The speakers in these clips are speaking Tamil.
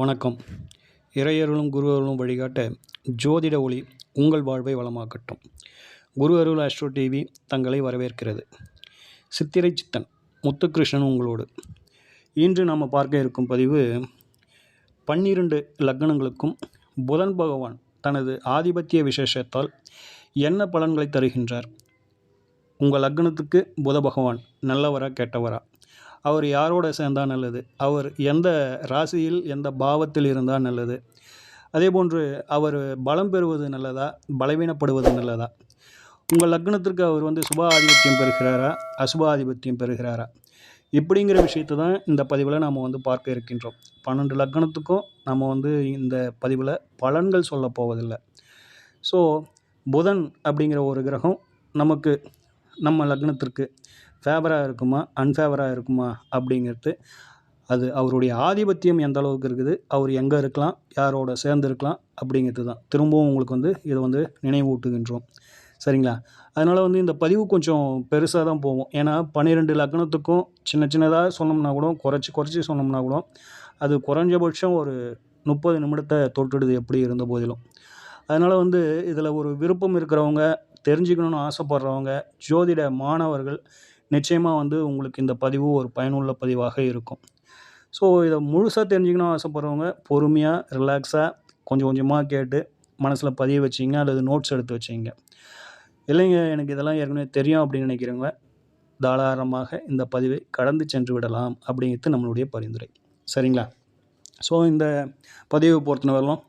வணக்கம். இறையருளும் குரு அருளும் வழிகாட்ட ஜோதிட ஒளி உங்கள் வாழ்வை வளமாக்கட்டும். குரு அருள் ஆஸ்ட்ரோ டிவி தங்களை வரவேற்கிறது. சித்திரை சித்தன் முத்துகிருஷ்ணன் உங்களோடு. இன்று நாம் பார்க்க இருக்கும் பதிவு 12 லக்னங்களுக்கும் புதன் பகவான் தனது ஆதிபத்திய விசேஷத்தால் என்ன பலன்களை தருகின்றார். உங்கள் லக்னத்துக்கு புத பகவான் நல்லவரா கெட்டவரா, அவர் யாரோட சேர்ந்தால் நல்லது, அவர் எந்த ராசியில் எந்த பாவத்தில் இருந்தால் நல்லது, அதே போன்று அவர் பலம் பெறுவது நல்லதா பலவீனப்படுவது நல்லதா, உங்கள் லக்னத்திற்கு அவர் சுப ஆதிபத்தியம் பெறுகிறாரா அசுப ஆதிபத்தியம் பெறுகிறாரா, இப்படிங்கிற விஷயத்தை தான் இந்த பதிவில் நாம் பார்க்க இருக்கின்றோம். 12 லக்னத்துக்கும் நம்ம இந்த பதிவில் பலன்கள் சொல்ல போவதில்லை. ஸோ புதன் அப்படிங்கிற ஒரு கிரகம் நமக்கு நம்ம லக்னத்திற்கு ஃபேவராக இருக்குமா அன்ஃபேவராக இருக்குமா அப்படிங்கிறது, அது அவருடைய ஆதிபத்தியம் எந்த அளவுக்கு இருக்குது, அவர் எங்கே இருக்கலாம், யாரோட சேர்ந்து இருக்கலாம் அப்படிங்கிறது தான் திரும்பவும் உங்களுக்கு இதை நினைவூட்டுகின்றோம். சரிங்களா? அதனால் இந்த பதிவு கொஞ்சம் பெருசாக தான் போகும். ஏன்னா 12 லக்னத்துக்கும் சின்னதாக சொன்னோம்னா கூட, குறைச்சி சொன்னோம்னா கூட அது குறைஞ்சபட்சம் ஒரு 30 நிமிடத்தை தொட்டுடுது எப்படி இருந்த போதிலும். அதனால் இதில் ஒரு விருப்பம் இருக்கிறவங்க, தெரிஞ்சுக்கணுன்னு ஆசைப்படுறவங்க, ஜோதிட மாணவர்கள் நிச்சயமாக உங்களுக்கு இந்த பதிவு ஒரு பயனுள்ள பதிவாக இருக்கும். ஸோ இதை முழுசாக தெரிஞ்சுக்கணும் ஆசைப்படுறவங்க பொறுமையாக ரிலாக்ஸாக கொஞ்சம் கொஞ்சமாக கேட்டு மனசில் பதிய வச்சிங்க, அல்லது நோட்ஸ் எடுத்து வச்சிங்க. இல்லைங்க எனக்கு இதெல்லாம் ஏற்கனவே தெரியும் அப்படின்னு நினைக்கிறவங்க தாராளமாக இந்த பதிவை கடந்து சென்று விடலாம் அப்படிங்கிறது நம்மளுடைய பரிந்துரை. சரிங்களா? ஸோ இந்த பதிவை பொறுத்தவரையிலும்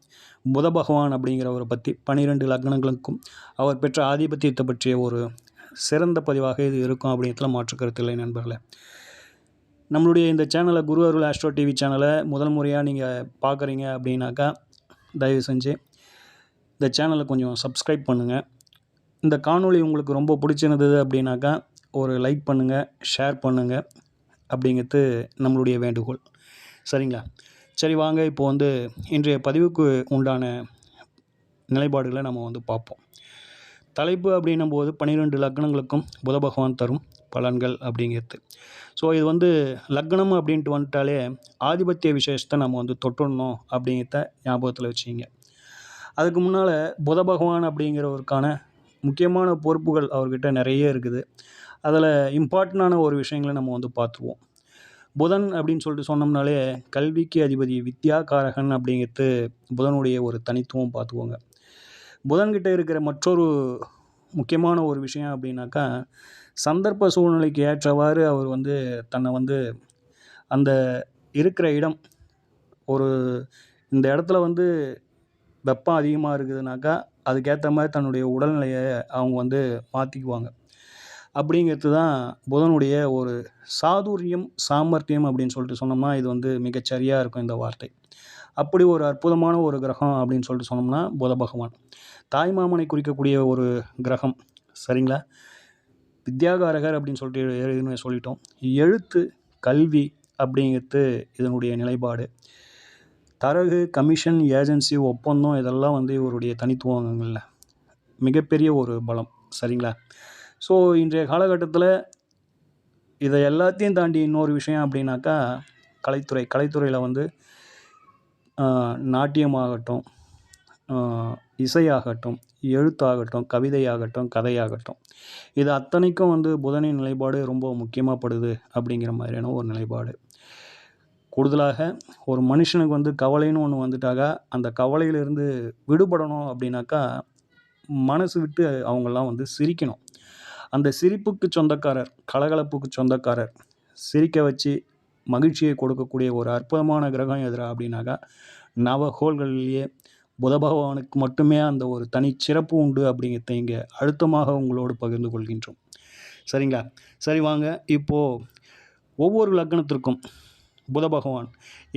புத பகவான் அப்படிங்கிறவரை பற்றி 12 லக்னங்களுக்கும் அவர் பெற்ற ஆதிபத்தியத்தை பற்றிய ஒரு சிறந்த பதிவாக இது இருக்கும் அப்படிங்கிறதுல மாற்று கருத்து இல்லை நண்பர்களே. நம்மளுடைய இந்த சேனலை, குரு அருள் ஆஸ்ட்ரோ டிவி சேனலை முதல் முறையாக நீங்கள் பார்க்குறீங்க அப்படின்னாக்கா தயவு செஞ்சு இந்த சேனலை கொஞ்சம் சப்ஸ்கிரைப் பண்ணுங்கள். இந்த காணொளி உங்களுக்கு ரொம்ப பிடிச்சிருந்தது அப்படின்னாக்கா ஒரு லைக் பண்ணுங்கள், ஷேர் பண்ணுங்கள் அப்படிங்கிறது நம்மளுடைய வேண்டுகோள். சரிங்களா? சரி வாங்க, இப்போது இன்றைய பதிவுக்கு உண்டான நிலைப்பாடுகளை நம்ம பார்ப்போம். தலைப்பு அப்படின்னும் போது 12 லக்னங்களுக்கும் புத பகவான் தரும் பலன்கள் அப்படிங்கிறது. ஸோ இது லக்னம் அப்படின்ட்டு வந்துட்டாலே ஆதிபத்திய விசேஷத்தை நம்ம தொட்டுடணும் அப்படிங்கிறத ஞாபகத்தில் வச்சுங்க. அதுக்கு முன்னால் புத பகவான் அப்படிங்கிறவருக்கான முக்கியமான பொறுப்புகள் அவர்கிட்ட நிறைய இருக்குது. அதில் இம்பார்ட்டண்டான ஒரு விஷயங்களை நம்ம பார்த்துருவோம். புதன் அப்படின்னு சொல்லிட்டு சொன்னோம்னாலே கல்விக்கு அதிபதி, வித்யாகாரகன் அப்படிங்கிறது புதனுடைய ஒரு தனித்துவம் பார்த்துக்கோங்க. புதன்கிட்ட இருக்கிற மற்றொரு முக்கியமான ஒரு விஷயம் அப்படின்னாக்கா, சந்தர்ப்ப சூழ்நிலைக்கு ஏற்றவாறு அவர் தன்னை அந்த இருக்கிற இடம், ஒரு இந்த இடத்துல வெப்பம் அதிகமாக இருக்குதுனாக்கா அதுக்கேற்ற மாதிரி தன்னுடைய உடல்நிலையை அவங்க மாற்றிக்குவாங்க. அப்படிங்கிறது தான் புதனுடைய ஒரு சாதுரியம், சாமர்த்தியம் அப்படின்னு சொல்லிட்டு சொன்னோம்னா இது மிகச்சரியாக இருக்கும் இந்த வார்த்தை. அப்படி ஒரு அற்புதமான ஒரு கிரகம் அப்படின்னு சொல்லிட்டு சொன்னோம்னா புத பகவான். தாய்மாமனை குறிக்கக்கூடிய ஒரு கிரகம். சரிங்களா? வித்யாகாரகர் அப்படின்னு சொல்லிட்டு ஏற்கனவே சொல்லிட்டோம். எழுத்து, கல்வி அப்படிங்கிறது இதனுடைய நிலைப்பாடு. தரகு, கமிஷன், ஏஜென்சி, ஒப்பந்தம் இதெல்லாம் இவருடைய தனித்துவங்களில் மிகப்பெரிய ஒரு பலம். சரிங்களா? ஸோ இன்றைய காலகட்டத்தில் இதை எல்லாத்தையும் தாண்டி இன்னொரு விஷயம் அப்படின்னாக்கா கலைத்துறையில் நாட்டியமாகட்டும், இசையாகட்டும், எழுத்தாகட்டும், கவிதையாகட்டும், கதையாகட்டும், இது அத்தனைக்கும் புதனின் நிலைப்பாடு ரொம்ப முக்கியமாகப்படுது அப்படிங்கிற மாதிரியான ஒரு நிலைப்பாடு. கூடுதலாக ஒரு மனுஷனுக்கு கவலைன்னு ஒன்று வந்துட்டாக்கா அந்த கவலையிலிருந்து விடுபடணும் அப்படின்னாக்கா மனசு விட்டு அவங்கெல்லாம் சிரிக்கணும். அந்த சிரிப்புக்கு சொந்தக்காரர், கலகலப்புக்கு சொந்தக்காரர், சிரிக்க வச்சு மகிழ்ச்சியை கொடுக்கக்கூடிய ஒரு அற்புதமான கிரகம் எதிரா அப்படின்னாக்கா நவகோள்களிலேயே புத பகவானுக்கு மட்டுமே அந்த ஒரு தனிச்சிறப்பு உண்டு அப்படிங்கிறத இங்கே அழுத்தமாக உங்களோடு பகிர்ந்து கொள்கின்றோம். சரிங்களா? சரி வாங்க, இப்போது ஒவ்வொரு லக்னத்திற்கும் புத பகவான்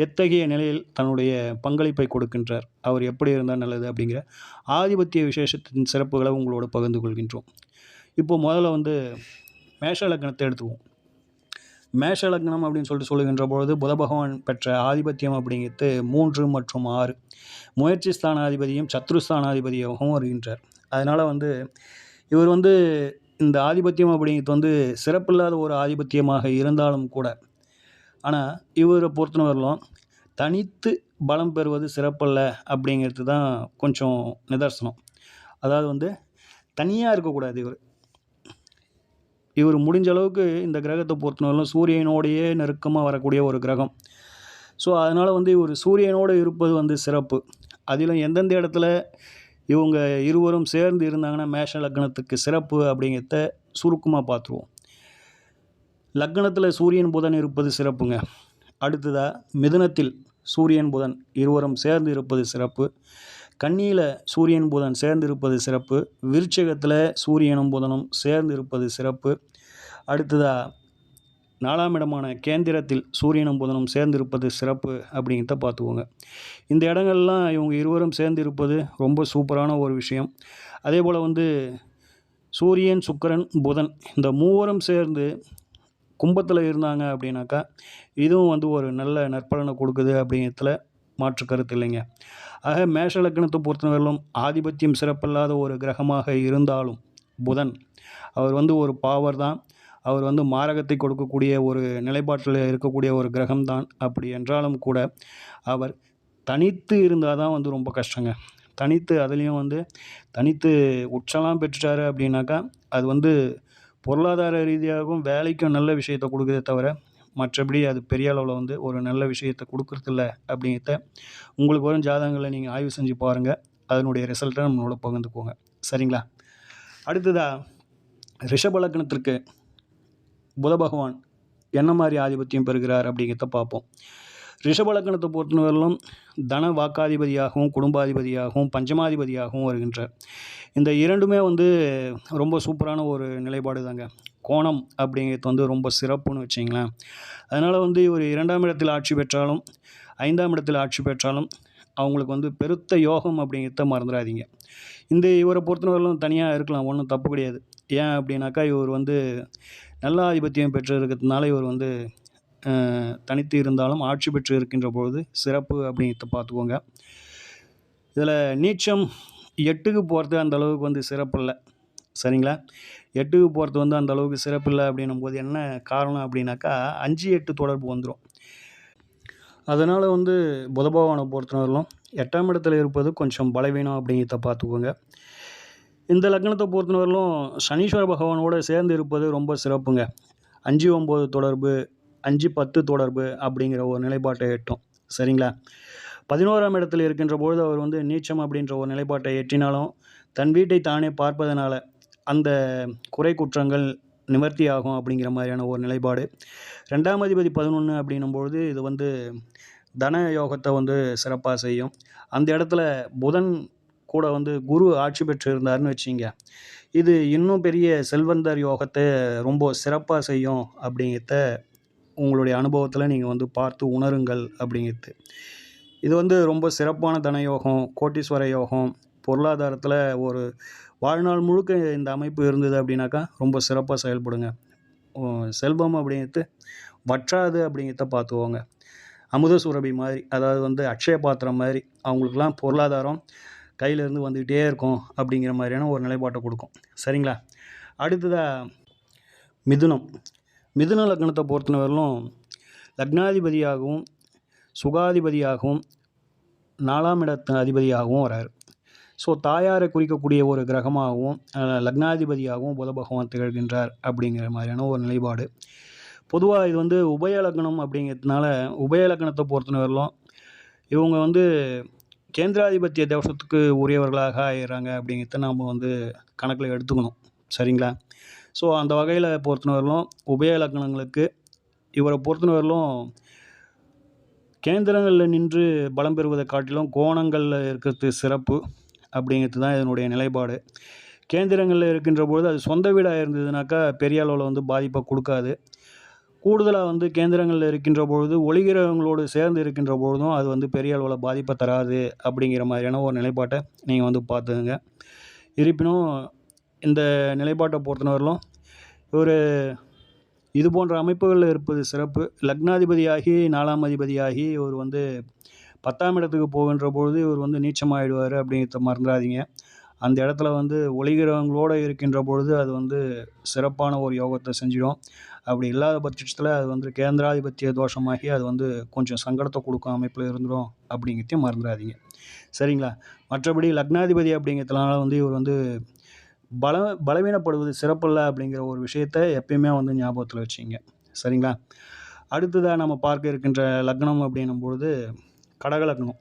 எத்தகைய நிலையில் தன்னுடைய பங்களிப்பை கொடுக்கின்றார், அவர் எப்படி இருந்தால் நல்லது அப்படிங்கிற ஆதிபத்திய விசேஷத்தின் சிறப்புகளை உங்களோடு பகிர்ந்து கொள்கின்றோம். இப்போது முதல்ல மேஷ லக்னத்தை எடுத்துக்குவோம். மேஷ லக்னம் அப்படின்னு சொல்லிட்டு சொல்லுகின்ற பொழுது புத பகவான் பெற்ற ஆதிபத்தியம் அப்படிங்கிறது 3 மற்றும் 6 முயற்சி ஸ்தானாதிபதியும் சத்ருஸ்தானாதிபதியாகவும் வருகின்றார். அதனால் இவர் இந்த ஆதிபத்தியம் அப்படிங்கிறது சிறப்பில்லாத ஒரு ஆதிபத்தியமாக இருந்தாலும் கூட, ஆனால் இவரை பொறுத்தவரையிலும் தனித்து பலம் பெறுவது சிறப்பல்ல அப்படிங்கிறது தான் கொஞ்சம் நிதர்சனம். அதாவது வந்து தனியாக இருக்கக்கூடாது இவர். இவர் முடிஞ்ச அளவுக்கு இந்த கிரகத்தை பொறுத்தவரையிலும் சூரியனோடையே நெருக்கமாக வரக்கூடிய ஒரு கிரகம். ஸோ அதனால் வந்து இவர் சூரியனோடு இருப்பது வந்து சிறப்பு. அதிலும் எந்தெந்த இடத்துல இவங்க இருவரும் சேர்ந்து இருந்தாங்கன்னா மேஷ லக்னத்துக்கு சிறப்பு அப்படிங்கிறத சுருக்கமாக பார்த்துருவோம். லக்னத்தில் சூரியன் புதன் இருப்பது சிறப்புங்க. அடுத்ததாக மிதுனத்தில் சூரியன் புதன் இருவரும் சேர்ந்து இருப்பது சிறப்பு. கன்னியில் சூரியன் புதன் சேர்ந்து இருப்பது சிறப்பு. விருச்சிகத்தில் சூரியனும் புதனும் சேர்ந்து இருப்பது சிறப்பு. அடுத்ததாக 4ஆம் இடமான கேந்திரத்தில் சூரியனும் புதனும் சேர்ந்து இருப்பது சிறப்பு அப்படிங்கிறத பார்த்துக்கோங்க. இந்த இடங்கள்லாம் இவங்க இருவரும் சேர்ந்து இருப்பது ரொம்ப சூப்பரான ஒரு விஷயம். அதே போல் வந்து சூரியன், சுக்கிரன், புதன் இந்த மூவரும் சேர்ந்து கும்பத்தில் இருந்தாங்க அப்படின்னாக்கா இதுவும் வந்து ஒரு நல்ல நற்பலனை கொடுக்குது அப்படிங்கிறதுல மாற்று கருத்து இல்லைங்க. ஆக மேஷ லக்னத்தை பொறுத்தவரையிலும் ஆதிபத்தியம் சிறப்பில்லாத ஒரு கிரகமாக இருந்தாலும் புதன் அவர் வந்து ஒரு பாவர் தான். அவர் வந்து மாரகத்தை கொடுக்கக்கூடிய ஒரு நிலைப்பாட்டில் இருக்கக்கூடிய ஒரு கிரகம்தான். அப்படி என்றாலும் கூட அவர் தனித்து இருந்தால் தான் வந்து ரொம்ப கஷ்டங்க. தனித்து அதுலேயும் வந்து தனித்து உச்சலாம் பெற்றுட்டாரு அப்படின்னாக்கா அது வந்து பொருளாதார ரீதியாகவும் வேலைக்கும் நல்ல விஷயத்தை கொடுக்குதே தவிர மற்றபடி அது பெரிய அளவில் வந்து ஒரு நல்ல விஷயத்தை கொடுக்குறதில்ல அப்படிங்கிறத உங்களுக்கு வரும் ஜாதகங்களை நீங்கள் ஆய்வு செஞ்சு பாருங்கள். அதனுடைய ரிசல்ட்டை நம்மளோட பகிர்ந்துக்கோங்க. சரிங்களா? அடுத்ததாக ரிஷப லக்னத்திற்கு புத பகவான் என்ன மாதிரி ஆதிபத்தியம் பெறுகிறார் அப்படிங்கிறத பார்ப்போம். ரிஷப லக்னத்தை பொறுத்தவரையிலும் தன வாக்காதிபதியாகவும் குடும்பாதிபதியாகவும் பஞ்சமாதிபதியாகவும் வருகின்றார். இந்த இரண்டுமே வந்து ரொம்ப சூப்பரான ஒரு நிலைப்பாடு தாங்க. கோணம் அப்படிங்கிறது வந்து ரொம்ப சிறப்புன்னு வச்சிங்களேன். அதனால் வந்து இவர் 2ஆம் இடத்தில் ஆட்சி பெற்றாலும் 5ஆம் இடத்தில் ஆட்சி பெற்றாலும் அவங்களுக்கு வந்து பெருத்த யோகம் அப்படிங்கிறத மறந்துடாதீங்க. இந்த இவரை பொறுத்தவரையிலும் தனியாக இருக்கலாம், ஒன்றும் தப்பு கிடையாது. ஏன் அப்படின்னாக்கா இவர் வந்து நல்ல ஆதிபத்தியம் பெற்று இருக்கிறதுனால இவர் வந்து தனித்து இருந்தாலும் ஆட்சி பெற்று இருக்கின்ற பொழுது சிறப்பு அப்படிங்கிறத பார்த்துக்கோங்க. இதில் நீச்சம் 8க்கு போகிறது அந்த அளவுக்கு வந்து சிறப்பில்லை. சரிங்களா? 8க்கு போகிறது வந்து அந்த அளவுக்கு சிறப்பில்லை அப்படின்னும் போது என்ன காரணம் அப்படின்னாக்கா 5-8 தொடர்பு வந்துடும். அதனால் வந்து புத பகவானை பொறுத்தவரையிலும் 8ஆம் இடத்துல இருப்பது கொஞ்சம் பலவீனம் அப்படிங்கிறத பார்த்துக்கோங்க. இந்த லக்னத்தை பொறுத்தவரையிலும் சனீஸ்வர பகவானோடு சேர்ந்து இருப்பது ரொம்ப சிறப்புங்க. 5-9 தொடர்பு, 5-10 தொடர்பு அப்படிங்கிற ஒரு நிலைப்பாட்டை எட்டும். சரிங்களா? 11ஆம் இடத்தில் இருக்கின்ற பொழுது அவர் வந்து நீச்சம் அப்படின்ற ஒரு நிலைப்பாட்டை எட்டினாலும் தன் வீட்டை தானே பார்ப்பதனால அந்த குறை குற்றங்கள் நிவர்த்தி ஆகும் அப்படிங்கிற மாதிரியான ஒரு நிலைப்பாடு. 2ஆம் அதிபதி 11 அப்படின்னும்பொழுது இது வந்து தன யோகத்தை வந்து சிறப்பாக செய்யும். அந்த இடத்துல புதன் கூட வந்து குரு ஆட்சி பெற்று இருந்தாருன்னு வச்சிங்க, இது இன்னும் பெரிய செல்வந்தர் யோகத்தை ரொம்ப சிறப்பாக செய்யும் அப்படிங்கிறத உங்களுடைய அனுபவத்தில் நீங்கள் வந்து பார்த்து உணருங்கள் அப்படிங்கிறது. இது வந்து ரொம்ப சிறப்பான தன யோகம், கோட்டீஸ்வர யோகம். பொருளாதாரத்தில் ஒரு வாழ்நாள் முழுக்க இந்த அமைப்பு இருந்தது அப்படின்னாக்கா ரொம்ப சிறப்பாக செயல்படுங்க. செல்வம் அப்படிங்கிறது வற்றாது அப்படிங்கிறத பார்த்துக்கோங்க. அமுத சுரபி மாதிரி, அதாவது வந்து அக்ஷய பாத்திரம் மாதிரி அவங்களுக்கெல்லாம் பொருளாதாரம் கையிலேருந்து வந்துக்கிட்டே இருக்கும் அப்படிங்கிற மாதிரியான ஒரு நிலைப்பாட்டை கொடுக்கும். சரிங்களா? அடுத்ததாக மிதுனம். மிதுன லக்னத்தை பொறுத்தவரையிலும் லக்னாதிபதியாகவும் சுகாதிபதியாகவும் 4ஆம் இடத்து அதிபதியாகவும் வராரு. ஸோ தாயாரை குறிக்கக்கூடிய ஒரு கிரகமாகவும் லக்னாதிபதியாகவும் புத பகவான் திகழ்கின்றார் அப்படிங்கிற மாதிரியான ஒரு நிலைப்பாடு. பொதுவாக இது வந்து உபய லக்னம் அப்படிங்கிறதுனால உபய லக்னத்தை பொறுத்தவரையிலும் இவங்க வந்து கேந்திராதிபத்திய தோஷத்துக்கு உரியவர்களாக ஆயிடுறாங்க அப்படிங்கிறத நாம் வந்து கணக்கில் எடுத்துக்கணும். சரிங்களா? ஸோ அந்த வகையில் பொறுத்தவரையிலும் உபய லக்னங்களுக்கு இவரை பொறுத்தவரையிலும் கேந்திரங்களில் நின்று பலம் பெறுவதை காட்டிலும் கோணங்களில் இருக்கிறது சிறப்பு அப்படிங்கிறது தான் இதனுடைய நிலைப்பாடு. கேந்திரங்களில் இருக்கின்ற பொழுது அது சொந்த வீடாக இருந்ததுனாக்கா பெரிய அளவில் வந்து பாதிப்பை கொடுக்காது. கூடுதலாக வந்து கேந்திரங்களில் இருக்கின்ற பொழுது ஒளிகிரகங்களோடு சேர்ந்து இருக்கின்ற பொழுதும் அது வந்து பெரிய அளவில் பாதிப்பை தராது அப்படிங்கிற மாதிரியான ஒரு நிலைப்பாட்டை நீங்கள் வந்து பார்த்துக்கங்க. இருப்பினும் இந்த நிலைப்பாட்டை பொறுத்தவரையிலும் ஒரு இது போன்ற அமைப்புகளில் இருப்பது சிறப்பு. லக்னாதிபதியாகி 4ஆம் அதிபதியாகி இவர் வந்து 10ஆம் இடத்துக்கு போகின்ற பொழுது இவர் வந்து நீச்சமாகிடுவார் அப்படிங்கிறத மறந்துடாதீங்க. அந்த இடத்துல வந்து ஒளிகிரகங்களோடு இருக்கின்ற பொழுது அது வந்து சிறப்பான ஒரு யோகத்தை செஞ்சிடும். அப்படி இல்லாத பட்சத்தில் அது வந்து கேந்திராதிபத்திய தோஷமாகி அது வந்து கொஞ்சம் சங்கடத்தை கொடுக்கும் அமைப்பில் இருந்துடும் அப்படிங்கிறதையும் மறந்துடாதீங்க. சரிங்களா? மற்றபடி லக்னாதிபதி அப்படிங்கிறதுனால வந்து இவர் வந்து பலவீனப்படுவது சிறப்பில்ல அப்படிங்கிற ஒரு விஷயத்த எப்பயுமே வந்து ஞாபகத்தில் வச்சுங்க. சரிங்களா? அடுத்ததாக நம்ம பார்க்க இருக்கின்ற லக்னம் அப்படின்னும் பொழுது கடக லக்னம்.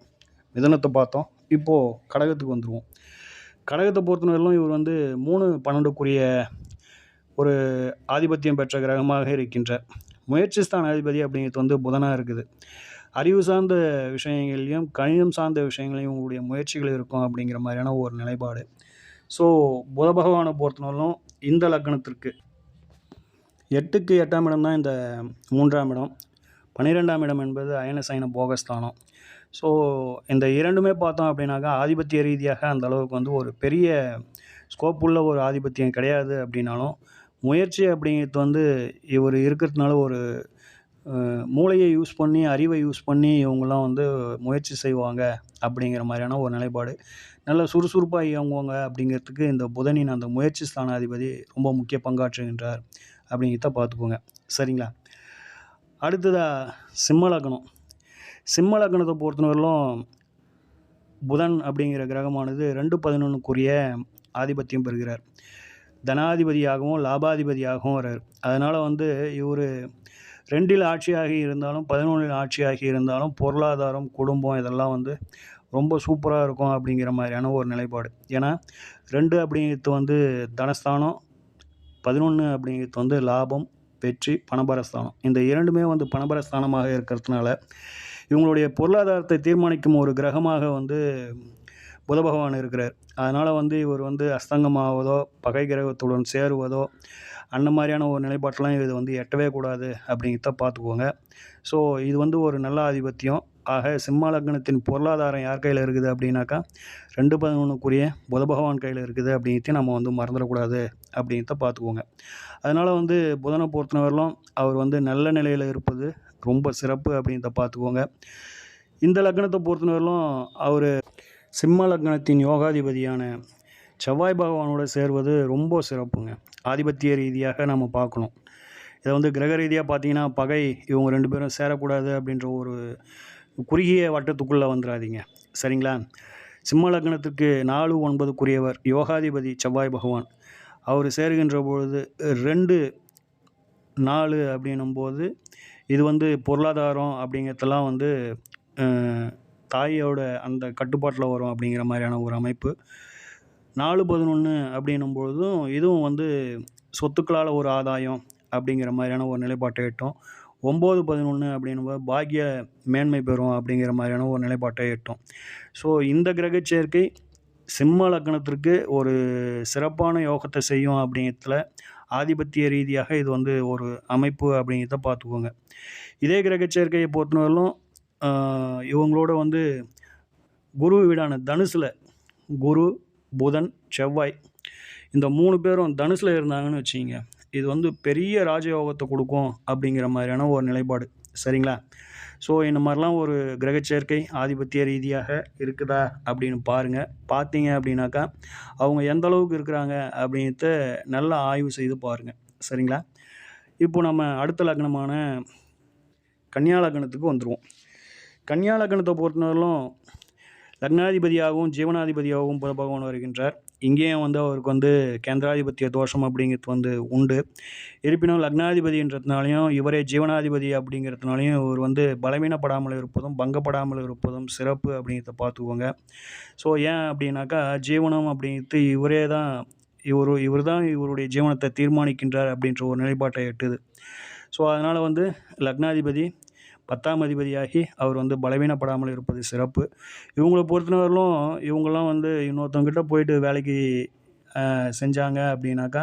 மிதுனத்தை பார்த்தோம், இப்போது கடகத்துக்கு வந்துடுவோம். கடகத்தை பொறுத்தவரையிலும் இவர் வந்து 3-12க்குரிய ஒரு ஆதிபத்தியம் பெற்ற கிரகமாக இருக்கின்றார். முயற்சி ஸ்தான அதிபதி அப்படிங்கிறது வந்து புதனாக இருக்குது. அறிவு சார்ந்த விஷயங்கள்லையும் கணிதம் சார்ந்த விஷயங்களையும் உங்களுடைய முயற்சிகள் இருக்கும் அப்படிங்கிற மாதிரியான ஒரு நிலைப்பாடு. ஸோ புத பகவானை பொறுத்தவரையிலும் இந்த லக்னத்திற்கு 8க்கு 8ஆம் இடம் தான் இந்த 3ஆம் இடம். 12ஆம் இடம் என்பது அயன சயன போகஸ்தானம். ஸோ இந்த இரண்டுமே பார்த்தோம் அப்படின்னாக்கா ஆதிபத்திய ரீதியாக அந்த அளவுக்கு வந்து ஒரு பெரிய ஸ்கோப் உள்ள ஒரு ஆதிபத்தியம் கிடையாது. அப்படின்னாலும் முயற்சி அப்படிங்கிறது வந்து இவர் இருக்கிறதுனால ஒரு மூளையை யூஸ் பண்ணி அறிவை யூஸ் பண்ணி இவங்கெல்லாம் வந்து முயற்சி செய்வாங்க அப்படிங்கிற மாதிரியான ஒரு நிலைப்பாடு. நல்ல சுறுசுறுப்பாக இயங்குவாங்க அப்படிங்கிறதுக்கு இந்த புதனின் அந்த முயற்சி ஸ்தானாதிபதி ரொம்ப முக்கிய பங்காற்றுகின்றார் அப்படிங்கிறத பார்த்துக்கோங்க. சரிங்களா? அடுத்ததாக சிம்ம லக்னம். சிம்ம லக்னத்தை பொறுத்தவரையிலும் புதன் அப்படிங்கிற கிரகமானது 2-11க்குரிய ஆதிபத்தியம் பெறுகிறார். தனாதிபதியாகவும் லாபாதிபதியாகவும் வர்றார். அதனால் வந்து இவர் 2ல் ஆட்சியாகி இருந்தாலும் 11ல் ஆட்சியாகி இருந்தாலும் பொருளாதாரம், குடும்பம் இதெல்லாம் வந்து ரொம்ப சூப்பராக இருக்கும் அப்படிங்கிற மாதிரியான ஒரு நிலைப்பாடு. ஏன்னா 2 அப்படிங்கிறது வந்து தனஸ்தானம், 11 அப்படிங்கிறது வந்து லாபம், வெற்றி, பணபரஸ்தானம். இந்த இரண்டுமே வந்து பணபரஸ்தானமாக இருக்கிறதுனால இவங்களுடைய பொருளாதாரத்தை தீர்மானிக்கும் ஒரு கிரகமாக வந்து புத பகவான் இருக்கிறார். அதனால் வந்து இவர் வந்து அஸ்தங்கமாவதோ பகை கிரகத்துடன் சேருவதோ அந்த மாதிரியான ஒரு நிலைப்பாட்டெலாம் இது வந்து எட்டவே கூடாது அப்படிங்கிறத பார்த்துக்கோங்க. ஸோ இது வந்து ஒரு நல்ல ஆதிபத்தியம். ஆக சிம்ம லக்னத்தின் பொருளாதாரம் யார் கையில் இருக்குது அப்படின்னாக்கா 2-11க்குரிய புத பகவான் கையில் இருக்குது அப்படிங்கிறதையும் நம்ம வந்து மறந்துடக்கூடாது அப்படிங்கிறத பார்த்துக்கோங்க. அதனால் வந்து புதனை பொறுத்தவரையிலும் அவர் வந்து நல்ல நிலையில் இருப்பது ரொம்ப சிறப்பு அப்படிங்கிறத பார்த்துக்கோங்க. இந்த லக்னத்தை பொறுத்தவரையிலும் அவர் சிம்ம லக்னத்தின் யோகாதிபதியான செவ்வாய் பகவானோட சேர்வது ரொம்ப சிறப்புங்க. ஆதிபத்திய ரீதியாக நம்ம பார்க்கணும். இதை வந்து கிரக ரீதியாக பார்த்தீங்கன்னா பகை இவங்க 2 பேரும் சேரக்கூடாது அப்படின்ற ஒரு குறுகிய வட்டத்துக்குள்ளே வந்துடாதீங்க. சரிங்களா? சிம்ம லக்னத்துக்கு 4-9க்குரியவர் யோகாதிபதி செவ்வாய் பகவான். அவர் சேருகின்ற பொழுது 2-4 அப்படின்னும்போது இது வந்து பொருளாதாரம் அப்படிங்கிறதெல்லாம் வந்து தாயோட அந்த கட்டுப்பாட்டில் வரும் அப்படிங்கிற மாதிரியான ஒரு அமைப்பு. 4-11 அப்படின்னும்பொழுதும் இதுவும் வந்து சொத்துக்களால் ஒரு ஆதாயம் அப்படிங்கிற மாதிரியான ஒரு நிலைப்பாட்டை எட்டும். 9-11 அப்படின்னும்போது பாக்கிய மேன்மை பெறும் அப்படிங்கிற மாதிரியான ஒரு நிலைப்பாட்டை எட்டும். ஸோ இந்த கிரக சேர்க்கை சிம்ம லக்னத்திற்கு ஒரு சிறப்பான யோகத்தை செய்யும் அப்படிங்கிறதுல ஆதிபத்திய ரீதியாக இது வந்து ஒரு அமைப்பு அப்படிங்கிறத பார்த்துக்கோங்க. இதே கிரக சேர்க்கையை பொறுத்தவரையிலும் இவங்களோட வந்து குரு வீடான தனுசில் குரு, புதன், செவ்வாய் இந்த 3 பேரும் தனுசில் இருந்தாங்கன்னு வச்சுக்கிங்க, இது வந்து பெரிய ராஜயோகத்தை கொடுக்கும் அப்படிங்கிற மாதிரியான ஒரு நிலைப்பாடு. சரிங்களா? ஸோ இந்த மாதிரிலாம் ஒரு கிரக சேர்க்கை ஆதிபத்திய ரீதியாக இருக்குதா அப்படின்னு பாருங்கள். பார்த்தீங்க அப்படின்னாக்கா அவங்க எந்த அளவுக்கு இருக்கிறாங்க அப்படிங்கிறத நல்லா ஆய்வு செய்து பாருங்கள். சரிங்களா? இப்போ நம்ம அடுத்த லக்னமான கன்னியா லக்னத்துக்கு வந்துடுவோம். கன்னியா லக்னத்தை பொறுத்தவரையிலும் லக்னாதிபதியாகவும் ஜீவனாதிபதியாகவும் புத பகவான் வருகின்றார். இங்கேயும் வந்து அவருக்கு வந்து கேந்திராதிபத்திய தோஷம் அப்படிங்கிறது வந்து உண்டு. இருப்பினும் லக்னாதிபதின்றதுனாலையும் இவரே ஜீவனாதிபதி அப்படிங்கிறதுனாலையும் இவர் வந்து பலவீனப்படாமல் இருப்பதும் பங்கப்படாமல் இருப்பதும் சிறப்பு அப்படிங்கிறத பார்த்துக்கோங்க. ஸோ ஏன் அப்படின்னாக்கா ஜீவனம் அப்படிங்கிறது இவர் தான் இவருடைய ஜீவனத்தை தீர்மானிக்கின்றார் அப்படின்ற ஒரு நிலைப்பாட்டை எட்டுது. ஸோ அதனால் வந்து லக்னாதிபதி 10ஆம் அதிபதியாகி அவர் வந்து பலவீனப்படாமல் இருப்பது சிறப்பு. இவங்களை பொறுத்தவரையிலும் இவங்கெல்லாம் வந்து இன்னொருத்தவங்ககிட்ட போயிட்டு வேலைக்கு செஞ்சாங்க அப்படின்னாக்கா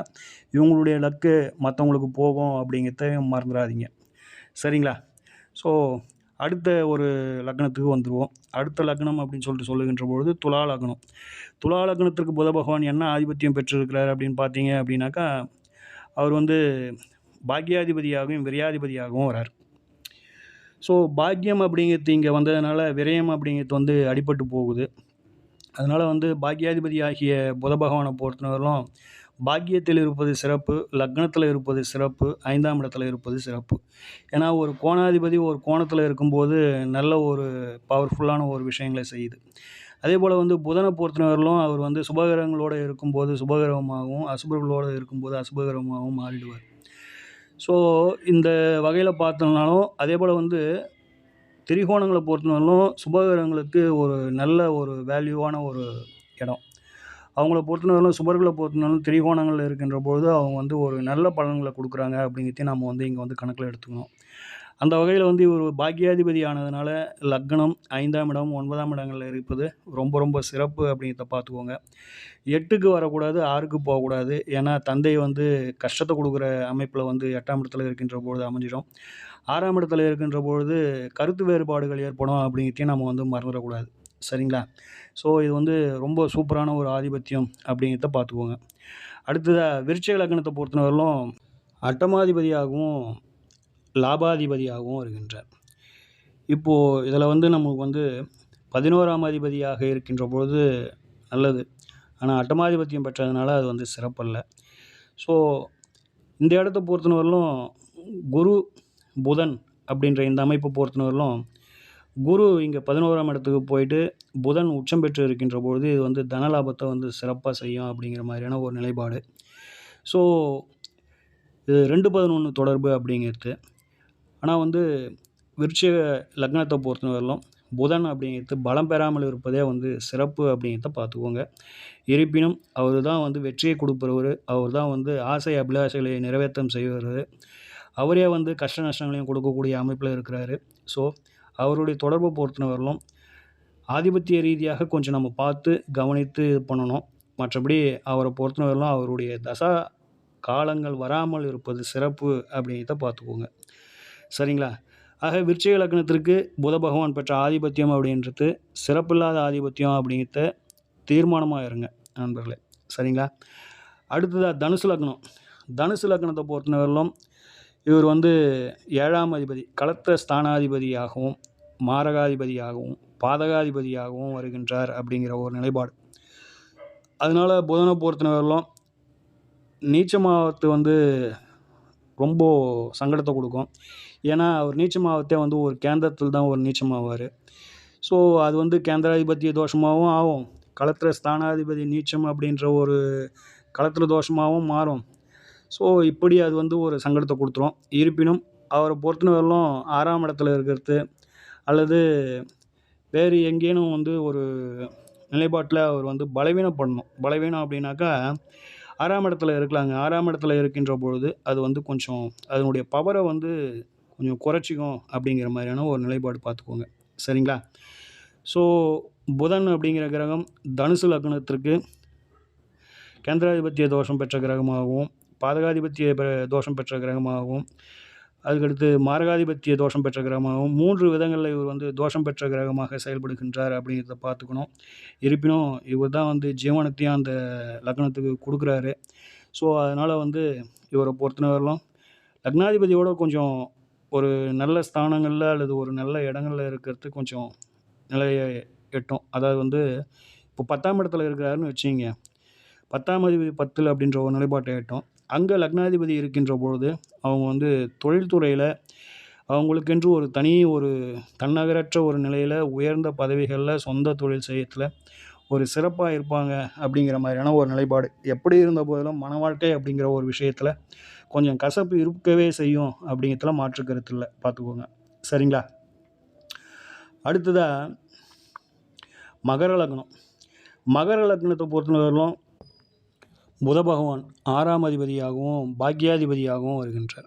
இவங்களுடைய லக்கு மற்றவங்களுக்கு போகும் அப்படிங்கிறத மறந்துடாதீங்க. சரிங்களா? ஸோ அடுத்த ஒரு லக்னத்துக்கு வந்துடுவோம். அடுத்த லக்னம் அப்படின்னு சொல்லுகின்ற பொழுது துலா லக்னம். துலா லக்னத்திற்கு புத பகவான் என்ன ஆதிபத்தியம் பெற்றிருக்கிறார் அப்படின்னு பார்த்தீங்க அப்படின்னாக்கா அவர் வந்து பாக்கியாதிபதியாகவும் விரையாதிபதியாகவும் வரார். ஸோ பாக்கியம் அப்படிங்கிறது இங்கே வந்ததுனால விரயம் அப்படிங்கிறது வந்து அடிபட்டு போகுது. அதனால் வந்து பாக்கியாதிபதி ஆகிய புத பகவானை பொறுத்தவரையிலும் பாக்கியத்தில் இருப்பது சிறப்பு, லக்னத்தில் இருப்பது சிறப்பு, 5ஆம் இடத்துல இருப்பது சிறப்பு. ஏன்னா ஒரு கோணாதிபதி ஒரு கோணத்தில் இருக்கும்போது நல்ல ஒரு பவர்ஃபுல்லான ஒரு விஷயங்களை செய்யுது. அதேபோல் வந்து புதனை பொறுத்தவரையிலும் அவர் வந்து சுபகிரகங்களோடு இருக்கும்போது சுபகிரகமாகவும், அசுபர்களோடு இருக்கும்போது அசுபகிரகமாகவும் மாறிடுவார். ஸோ இந்த வகையில் பார்த்தோம்னாலும் அதேபோல் வந்து திரிகோணங்களை பொறுத்தவரையிலும் சுபகிரகங்களுக்கு ஒரு நல்ல ஒரு வேல்யூவான ஒரு இடம். அவங்கள பொறுத்தவரையிலும் சுபர்களை பொறுத்தவரையிலும் திரிகோணங்கள் இருக்கின்ற பொழுது அவங்க வந்து ஒரு நல்ல பலன்களை கொடுக்குறாங்க அப்படிங்கிறதையும் நம்ம வந்து இங்கே வந்து கணக்கில் எடுத்துக்கணும். அந்த வகையில் வந்து இவர் பாக்கியாதிபதி ஆனதுனால லக்னம் 5ஆம் இடம் 9ஆம் இடங்களில் இருப்பது ரொம்ப ரொம்ப சிறப்பு அப்படிங்கிறத பார்த்துக்கோங்க. 8க்கு வரக்கூடாது, 6க்கு போகக்கூடாது. ஏன்னா தந்தை வந்து கஷ்டத்தை கொடுக்குற அமைப்பில் வந்து 8ஆம் இடத்துல இருக்கின்ற பொழுது அமைஞ்சிடும். 6ஆம் இடத்துல இருக்கின்ற பொழுது கருத்து வேறுபாடுகள் ஏற்படும் அப்படிங்கிறதையும் நம்ம வந்து மறந்துடக்கூடாது. சரிங்களா? ஸோ இது வந்து ரொம்ப சூப்பரான ஒரு ஆதிபத்தியம் அப்படிங்கிறத பார்த்துக்கோங்க. அடுத்ததாக விருச்சிக லக்னத்தை பொறுத்தவரையிலும் அட்டமாதிபதியாகவும் லாபாதிபதியாகவும் இருக்கின்றார். இப்போது இதில் வந்து நமக்கு வந்து 11ஆம் அதிபதியாக இருக்கின்ற பொழுது நல்லது. ஆனால் அட்டமாதிபத்தியம் பெற்றதுனால அது வந்து சிறப்பல்ல. ஸோ இந்த இடத்த பொறுத்தவரையிலும் குரு புதன் அப்படின்ற இந்த அமைப்பை பொறுத்தவரையிலும் குரு இங்கே 11ஆம் இடத்துக்கு போயிட்டு புதன் உச்சம் பெற்று இருக்கின்ற பொழுது இது வந்து தனலாபத்தை வந்து சிறப்பாக செய்யும் அப்படிங்கிற மாதிரியான ஒரு நிலைப்பாடு. ஸோ இது 2-11 தொடர்பு அப்படிங்கிறது. ஆனால் வந்து விருச்சிக லக்னத்தை பொறுத்தவரையிலும் புதன் அப்படிங்கிறது பலம் பெறாமல் இருப்பதே வந்து சிறப்பு அப்படிங்கிறத பார்த்துக்கோங்க. இருப்பினும் அவர் தான் வந்து வெற்றியை கொடுப்பவர், அவர் தான் வந்து ஆசை அபிலாஷைகளை நிறைவேற்றம் செய்வர், அவரே வந்து கஷ்ட நஷ்டங்களையும் கொடுக்கக்கூடிய அமைப்பில் இருக்கிறாரு. ஸோ அவருடைய தொடர்பை பொறுத்தவரையிலும் ஆதிபத்திய ரீதியாக கொஞ்சம் நம்ம பார்த்து கவனித்து இது பண்ணணும். மற்றபடி அவரை பொறுத்தவரையிலும் அவருடைய தசா காலங்கள் வராமல் இருப்பது சிறப்பு அப்படிங்கிறத பார்த்துக்கோங்க. சரிங்களா? ஆக விருச்சிக லக்னத்திற்கு புத பகவான் பெற்ற ஆதிபத்தியம் அப்படின்றது சிறப்பில்லாத ஆதிபத்தியம் அப்படிங்கிறத தீர்மானமாக இருங்க நண்பர்களே. சரிங்களா? அடுத்ததாக தனுசு லக்னம். தனுசு லக்னத்தை பொறுத்தவரையிலும் இவர் வந்து 7ஆம் அதிபதி களத்திர ஸ்தானாதிபதியாகவும் மாரகாதிபதியாகவும் பாதகாதிபதியாகவும் வருகின்றார் அப்படிங்கிற ஒரு நிலைப்பாடு. அதனால் புதனை பொறுத்தவரையிலும் நீச்சமாவத்து வந்து ரொம்ப சங்கடத்தை கொடுக்கும். ஏன்னா அவர் நீச்சமாவத்தே வந்து ஒரு கேந்திரத்தில் தான் ஒரு நீச்சமாவார். ஸோ அது வந்து கேந்திராதிபத்திய தோஷமாகவும் ஆகும், களத்திர ஸ்தானாதிபதி நீச்சம் அப்படின்ற ஒரு களத்திர தோஷமாகவும் மாறும். ஸோ இப்படி அது வந்து ஒரு சங்கடத்தை கொடுத்துரும். இருப்பினும் அவரை பொறுத்தவரையிலும் 6ஆம் இடத்துல இருக்கிறது அல்லது வேறு எங்கேனும் வந்து ஒரு நிலைப்பாட்டில் அவர் வந்து பலவீனப்படணும். பலவீனம் அப்படின்னாக்கா 6ஆம் இடத்துல இருக்கலாங்க. 6ஆம் இடத்துல இருக்கின்ற பொழுது அது வந்து கொஞ்சம் அதனுடைய பவரை வந்து கொஞ்சம் குறைச்சிக்கும் அப்படிங்கிற மாதிரியான ஒரு நிலைப்பாடு பார்த்துக்கோங்க. சரிங்களா? ஸோ புதன் அப்படிங்கிற கிரகம் தனுசு லக்னத்திற்கு கேந்திராதிபத்திய தோஷம் பெற்ற கிரகமாகவும் பாதகாதிபத்திய தோஷம் பெற்ற கிரகமாகவும் அதுக்கடுத்து மாரகாதிபத்திய தோஷம் பெற்ற கிரகமாகவும் 3 விதங்களில் இவர் வந்து தோஷம் பெற்ற கிரகமாக செயல்படுகின்றார் அப்படிங்கிறத பார்த்துக்கணும். இருப்பினும் இவர் தான் வந்து ஜீவனத்தையும் அந்த லக்னத்துக்கு கொடுக்குறாரு. ஸோ அதனால் வந்து இவரை பொறுத்தவரையிலும் லக்னாதிபதியோட கொஞ்சம் ஒரு நல்ல ஸ்தானங்களில் அல்லது ஒரு நல்ல இடங்களில் இருக்கிறது கொஞ்சம் நிலையை எட்டும். அதாவது வந்து இப்போ 10ஆம் இடத்துல இருக்கிறாருன்னு வச்சுங்க, 10ஆம் அதிபதி 10 அப்படின்ற ஒரு நிலைப்பாட்டை எட்டும். அங்கே லக்னாதிபதி இருக்கின்ற பொழுது அவங்க வந்து தொழில்துறையில் அவங்களுக்கென்று ஒரு தனி ஒரு தன்னகரற்ற ஒரு நிலையில் உயர்ந்த பதவிகளில் சொந்த தொழில் செய்யறதுல ஒரு சிறப்பாக இருப்பாங்க அப்படிங்கிற மாதிரியான ஒரு நிலைப்பாடு. எப்படி இருந்த போதிலும் மன வாழ்க்கை அப்படிங்கிற ஒரு விஷயத்தில் கொஞ்சம் கசப்பு இருக்கவே செய்யும் அப்படிங்கிறதுல மாற்று கருத்து இல்லை, பார்த்துக்கோங்க. சரிங்களா? அடுத்ததாக மகர லக்னம். மகர லக்னத்தை பொறுத்தவரையிலும் புத பகவான் 6ஆம் அதிபதியாகவும் பாக்கியாதிபதியாகவும் வருகின்றார்.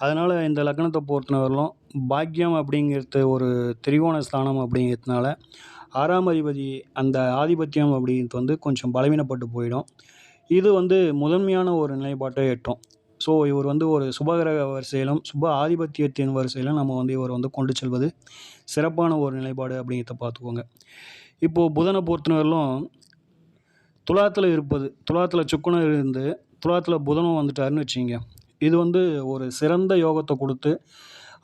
அதனால் இந்த லக்னத்தை பொறுத்தவரையிலும் பாக்கியம் அப்படிங்கிறது ஒரு திரிகோண ஸ்தானம் அப்படிங்கிறதுனால 6ஆம் அதிபதி அந்த ஆதிபத்தியம் அப்படிங்கிறது வந்து கொஞ்சம் பலவீனப்பட்டு போயிடும். இது வந்து முதன்மையான ஒரு நிலைப்பாட்டை எட்டும். ஸோ இவர் வந்து ஒரு சுபகிரக வரிசையிலும் சுப ஆதிபத்தியத்தின் வரிசையிலும் நம்ம வந்து இவர் வந்து கொண்டு செல்வது சிறப்பான ஒரு நிலைப்பாடு அப்படிங்கிறத பார்த்துக்கோங்க. இப்போது புதனை பொறுத்தவரையிலும் துலாத்தில் இருப்பது, துலாத்தில் சுக்கிரன் இருந்து துலாத்தில் புதனும் வந்துட்டாருன்னு வச்சுங்க, இது வந்து ஒரு சிறந்த யோகத்தை கொடுத்து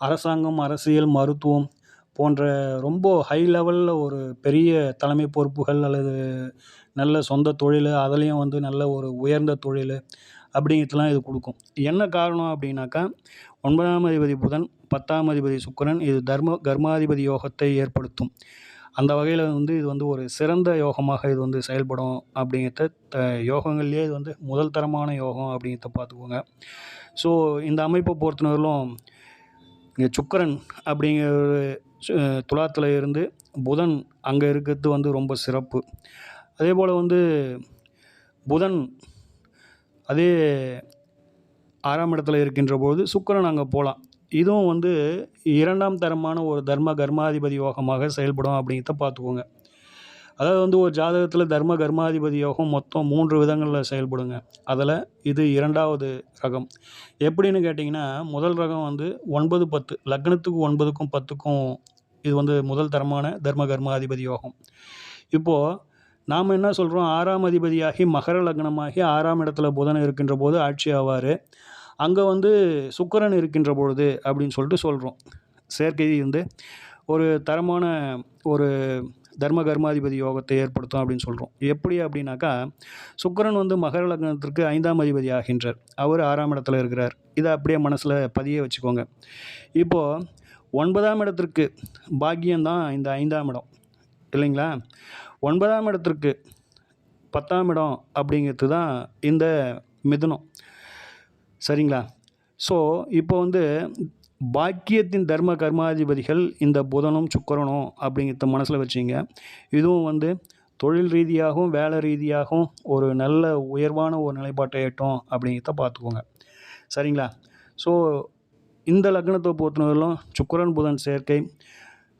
அரசாங்கம், அரசியல், மருத்துவம் போன்ற ரொம்ப ஹை லெவலில் ஒரு பெரிய தலைமை பொறுப்புகள் அல்லது நல்ல சொந்த தொழில், அதுலேயும் வந்து நல்ல ஒரு உயர்ந்த தொழில் அப்படிங்கிறதுலாம் இது கொடுக்கும். என்ன காரணம் அப்படின்னாக்கா, 9ஆம் அதிபதி புதன், 10ஆம் அதிபதி சுக்கிரன், இது கர்மாதிபதி யோகத்தை ஏற்படுத்தும். அந்த வகையில் வந்து இது வந்து ஒரு சிறந்த யோகமாக இது வந்து செயல்படும் அப்படிங்கிறத யோகங்கள்லேயே இது வந்து முதல் தரமான யோகம் அப்படிங்கிறத பார்த்துக்கோங்க. ஸோ இந்த அமைப்பை பொறுத்தவரையிலும் இங்கே சுக்கிரன் அப்படிங்கிற ஒரு துலாத்தில் இருந்து புதன் அங்கே இருக்கிறது வந்து ரொம்ப சிறப்பு. அதே போல் வந்து புதன் அதே 6ஆம் இடத்துல இருக்கின்ற போது சுக்கிரன் அங்கே போகலாம். இதுவும் வந்து 2ஆம் தரமான ஒரு கர்மாதிபதி யோகமாக செயல்படும் அப்படிங்கிறத பார்த்துக்கோங்க. அதாவது வந்து ஒரு ஜாதகத்தில் கர்மாதிபதி யோகம் மொத்தம் 3 விதங்களில் செயல்படுங்க. அதில் இது 2வது ரகம். எப்படின்னு கேட்டிங்கன்னா, முதல் ரகம் வந்து 9, 10 லக்னத்துக்கு 9க்கும் 10க்கும் இது வந்து முதல் தரமான கர்மாதிபதி யோகம். இப்போது நாம் என்ன சொல்கிறோம், 6ஆம் அதிபதியாகி மகர லக்னமாகி 6ஆம் இடத்துல புதன் இருக்கின்ற போது ஆட்சி ஆவார். அங்கே வந்து சுக்கிரன் இருக்கின்ற பொழுது அப்படின்னு சொல்லிட்டு சொல்கிறோம். சேர்க்கை வந்து ஒரு தரமான ஒரு கர்மாதிபதி யோகத்தை ஏற்படுத்தும் அப்படின்னு சொல்கிறோம். எப்படி அப்படின்னாக்கா, சுக்கிரன் வந்து மகர லக்னத்திற்கு 5ஆம் அதிபதி ஆகின்றார். அவர் 6ஆம் இடத்துல இருக்கிறார். இதை அப்படியே மனசில் பதிய வச்சுக்கோங்க. இப்போது 9ஆம் இடத்திற்கு பாக்கியம்தான் இந்த 5ஆம் இடம் இல்லைங்களா? 9ஆம் இடத்திற்கு 10ஆம் இடம் அப்படிங்கிறது தான் இந்த மிதுனம். சரிங்களா? ஸோ இப்போ வந்து பாக்கியத்தின் கர்மாதிபதிகள் இந்த புதனும் சுக்கிரனும் அப்படிங்கிறத மனசில் வச்சிங்க. இதுவும் வந்து தொழில் ரீதியாகவும் வேலை ரீதியாகவும் ஒரு நல்ல உயர்வான ஒரு நிலைப்பாட்டை எட்டும் அப்படிங்கிறத பார்த்துக்கோங்க. சரிங்களா? ஸோ இந்த லக்னத்தை பொறுத்தவரையிலும் சுக்கிரன் புதன் சேர்க்கை,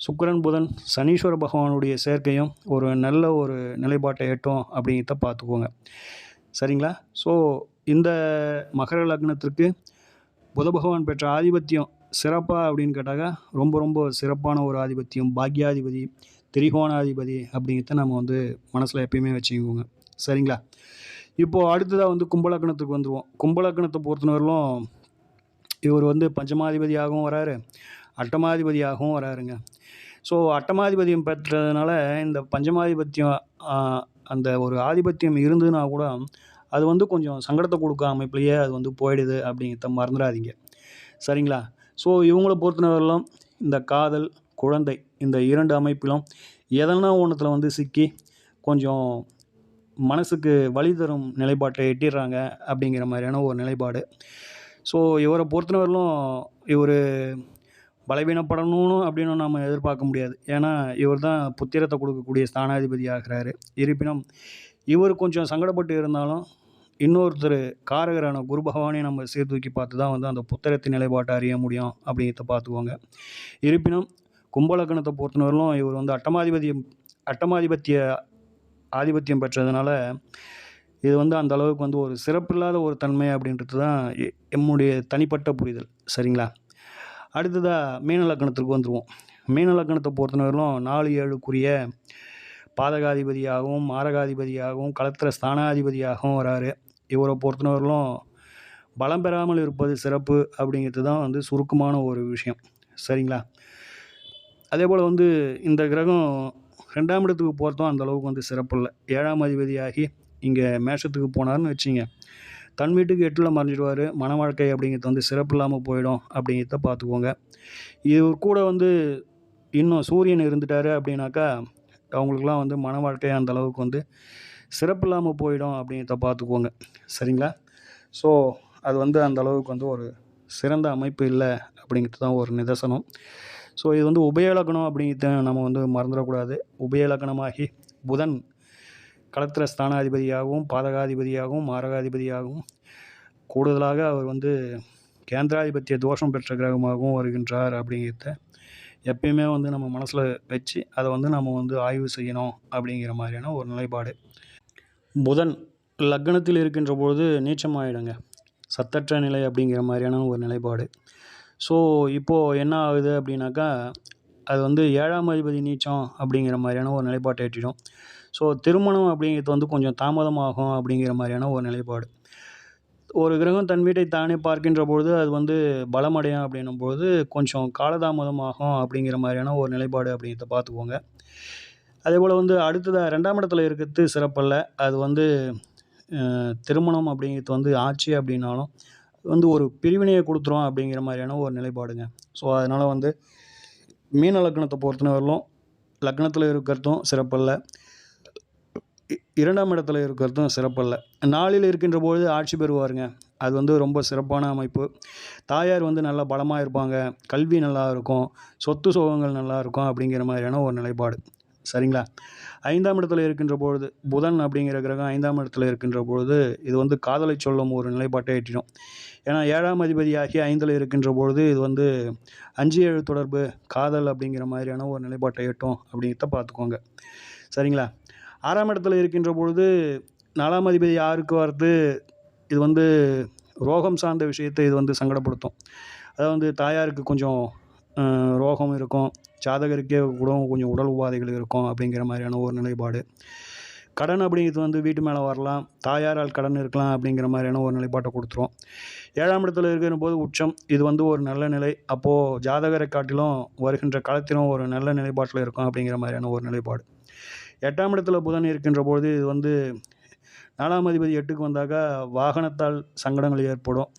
சுக்கிரன் புதன் சனீஸ்வர பகவானுடைய சேர்க்கையும் ஒரு நல்ல ஒரு நிலைப்பாட்டை எட்டும் அப்படிங்கிறத பார்த்துக்கோங்க. சரிங்களா? ஸோ இந்த மகர லக்னத்திற்கு புத பகவான் பெற்ற ஆதிபத்தியம் சிறப்பா அப்படின்னு கேட்டாக்கா, ரொம்ப ரொம்ப சிறப்பான ஒரு ஆதிபத்தியம். பாக்யாதிபதி, திரிகோணாதிபதி அப்படிங்கிறத நம்ம வந்து மனசில் எப்பயுமே வச்சுக்கோங்க. சரிங்களா? இப்போது அடுத்ததாக வந்து கும்பலக்கணத்துக்கு வந்துடுவோம். கும்பலக்கணத்தை பொறுத்தவரையிலும் இவர் வந்து பஞ்சமாதிபதியாகவும் வராரு, அட்டமாதிபதியாகவும் வராருங்க. ஸோ அட்டமாதிபதியம் பெற்றதுனால இந்த பஞ்சமாதிபத்தியம் அந்த ஒரு ஆதிபத்தியம் இருந்ததுன்னா கூட அது வந்து கொஞ்சம் சங்கடத்தை கொடுக்க அமைப்புலேயே அது வந்து போயிடுது அப்படிங்கிறத மறந்துடாதீங்க. சரிங்களா? ஸோ இவங்கள பொறுத்தவரையிலும் இந்த காதல், குழந்தை இந்த 2 அமைப்பிலும் எதனா ஒன்றுத்தில் வந்து சிக்கி கொஞ்சம் மனசுக்கு வலி தரும் நிலைப்பாட்டை எட்டிடுறாங்க அப்படிங்கிற மாதிரியான ஒரு நிலைப்பாடு. ஸோ இவரை பொறுத்தவரையிலும் இவர் பலவீனப்படணும்னு அப்படின்னு நம்ம எதிர்பார்க்க முடியாது. ஏன்னா இவர் தான் புத்திரத்தை கொடுக்கக்கூடிய ஸ்தானாதிபதி ஆகிறாரு. இருப்பினும் இவர் கொஞ்சம் சங்கடப்பட்டு இருந்தாலும் இன்னொருத்தர் காரகரான குரு பகவானையும் நம்ம சீர்தூக்கி பார்த்து தான் வந்து அந்த புத்திரத்தின் நிலைப்பாட்டை அறிய முடியும் அப்படிங்கிறத பார்த்துக்கோங்க. இருப்பினும் கும்பலக்கணத்தை பொறுத்தவரையிலும் இவர் வந்து அட்டமாதிபத்திய ஆதிபத்தியம் பெற்றதுனால இது வந்து அந்த அளவுக்கு வந்து ஒரு சிறப்பில்லாத ஒரு தன்மை அப்படின்றது தான் எம்முடைய தனிப்பட்ட புரிதல். சரிங்களா? அடுத்ததாக மீன லக்கணத்திற்கு வந்துடுவோம். மீன லக்கணத்தை பொறுத்தவரையிலும் 4, 7க்குரிய பாதகாதிபதியாகவும் மாரகாதிபதியாகவும் களத்திர ஸ்தானாதிபதியாகவும் வராரு. இவரை பொறுத்தவரையிலும் பலம் பெறாமல் இருப்பது சிறப்பு அப்படிங்கிறது தான் வந்து சுருக்கமான ஒரு விஷயம். சரிங்களா? அதே போல் வந்து இந்த கிரகம் 2ஆம் இடத்துக்கு போகிறதும் அந்தளவுக்கு வந்து சிறப்பு இல்லை. 7ஆம் அதிபதியாகி இங்கே மேஷத்துக்கு போனார்னு வச்சிங்க, தன் வீட்டுக்கு 8ல் மறைஞ்சிடுவார். மன வாழ்க்கை அப்படிங்கிறது வந்து சிறப்பு இல்லாமல் போயிடும் அப்படிங்கிறத பார்த்துக்கோங்க. இது கூட வந்து இன்னும் சூரியன் இருந்துட்டார் அப்படின்னாக்கா அவங்களுக்குலாம் வந்து மன வாழ்க்கை அந்த அளவுக்கு வந்து சிறப்பு இல்லாமல் போயிடும் அப்படிங்கிறத பார்த்துக்கோங்க. சரிங்களா? ஸோ அது வந்து அந்த அளவுக்கு வந்து ஒரு சிறந்த அமைப்பு இல்லை அப்படிங்கிறது தான் ஒரு நிதர்சனம். ஸோ இது வந்து உபயலக்கணம் அப்படிங்கிறத நம்ம வந்து மறந்துடக்கூடாது. உபயலக்கணமாகி புதன் களத்திர ஸ்தானாதிபதியாகவும் பாதகாதிபதியாகவும் மாரகாதிபதியாகவும் கூடுதலாக அவர் வந்து கேந்திராதிபத்திய தோஷம் பெற்ற கிரகமாகவும் வருகின்றார் அப்படிங்கிறத எப்பயுமே வந்து நம்ம மனசில் வச்சு அதை வந்து நம்ம வந்து ஆய்வு செய்யணும் அப்படிங்கிற மாதிரியான ஒரு நிலைப்பாடு. புதன் லக்னத்தில் இருக்கின்ற பொழுது நீச்சமாகிடுங்க, சத்தற்ற நிலை அப்படிங்கிற மாதிரியான ஒரு நிலைப்பாடு. ஸோ இப்போது என்ன ஆகுது அப்படின்னாக்கா, அது வந்து 7ஆம் அதிபதி நீச்சம் அப்படிங்கிற மாதிரியான ஒரு நிலைப்பாட்டை எட்டிடும். ஸோ திருமணம் அப்படிங்கிறது வந்து கொஞ்சம் தாமதமாகும் அப்படிங்கிற மாதிரியான ஒரு நிலைப்பாடு. ஒரு கிரகம் தன் வீட்டை தானே பார்க்கின்ற பொழுது அது வந்து பலமடையும் அப்படின்னும்போது கொஞ்சம் காலதாமதமாகும் அப்படிங்கிற மாதிரியான ஒரு நிலைப்பாடு அப்படிங்கிறத பார்த்துக்கோங்க. அதேபோல் வந்து அடுத்ததா 2ஆம் இடத்துல இருக்கிறது சிறப்பல்ல. அது வந்து திருமணம் அப்படிங்கிறது வந்து ஆச்சு அப்படின்னாலும் வந்து ஒரு பிரிவினையை கொடுத்துரும் அப்படிங்கிற மாதிரியான ஒரு நிலைப்பாடுங்க. ஸோ அதனால் வந்து மீன லக்னத்தை பொறுத்தவரையிலும் லக்னத்தில் இருக்கிறதும் சிறப்பல்ல. 2ஆம் இடத்துல இருக்கிறதும் சிறப்பல்ல. 4ல் இருக்கின்ற பொழுது ஆட்சி பெறுவாருங்க. அது வந்து ரொம்ப சிறப்பான அமைப்பு. தாயார் வந்து நல்லா பலமாக இருப்பாங்க. கல்வி நல்லா இருக்கும். சொத்து சுகங்கள் நல்லா இருக்கும் அப்படிங்கிற மாதிரியான ஒரு நிலைப்பாடு. சரிங்களா? 5ஆம் இடத்துல இருக்கின்ற பொழுது புதன் அப்படிங்கிற கிரகம் 5ஆம் இடத்துல இருக்கின்ற பொழுது இது வந்து காதலை சொல்லும் ஒரு நிலைப்பாட்டை எட்டிடும். ஏன்னா 7ஆம் அதிபதியாகி 5ல் இருக்கின்ற பொழுது இது வந்து 5, 7 தொடர்பு காதல் அப்படிங்கிற மாதிரியான ஒரு நிலைப்பாட்டை எட்டும் அப்படிங்கிறத பார்த்துக்கோங்க. சரிங்களா? 6ஆம் இடத்துல இருக்கின்ற பொழுது 4ஆம் அதிபதி 6க்கு வரது இது வந்து ரோகம் சார்ந்த விஷயத்தை இது வந்து சங்கடப்படுத்தும். அதாவது வந்து தாயாருக்கு கொஞ்சம் ரோகம் இருக்கும். ஜாதகருக்கே கூட கொஞ்சம் உடல் உபாதைகள் இருக்கும் அப்படிங்கிற மாதிரியான ஒரு நிலைப்பாடு. கடன் அப்படிங்கிறது வந்து வீட்டு மேலே வரலாம். தாயாரால் கடன் இருக்கலாம் அப்படிங்கிற மாதிரியான ஒரு நிலைப்பாட்டை கொடுத்துரும். 7ஆம் இடத்துல இருக்கிற போது உச்சம். இது வந்து ஒரு நல்ல நிலை. அப்போது ஜாதகரை காட்டிலும் வருகின்ற காலத்திலும் ஒரு நல்ல நிலைப்பாட்டில் இருக்கும் அப்படிங்கிற மாதிரியான ஒரு நிலைப்பாடு. 8ஆம் இடத்துல புதன் இருக்கின்ற பொழுது இது வந்து 4ஆம் அதிபதி 8க்கு வந்தாக்கா வாகனத்தால் சங்கடங்கள் ஏற்படும்.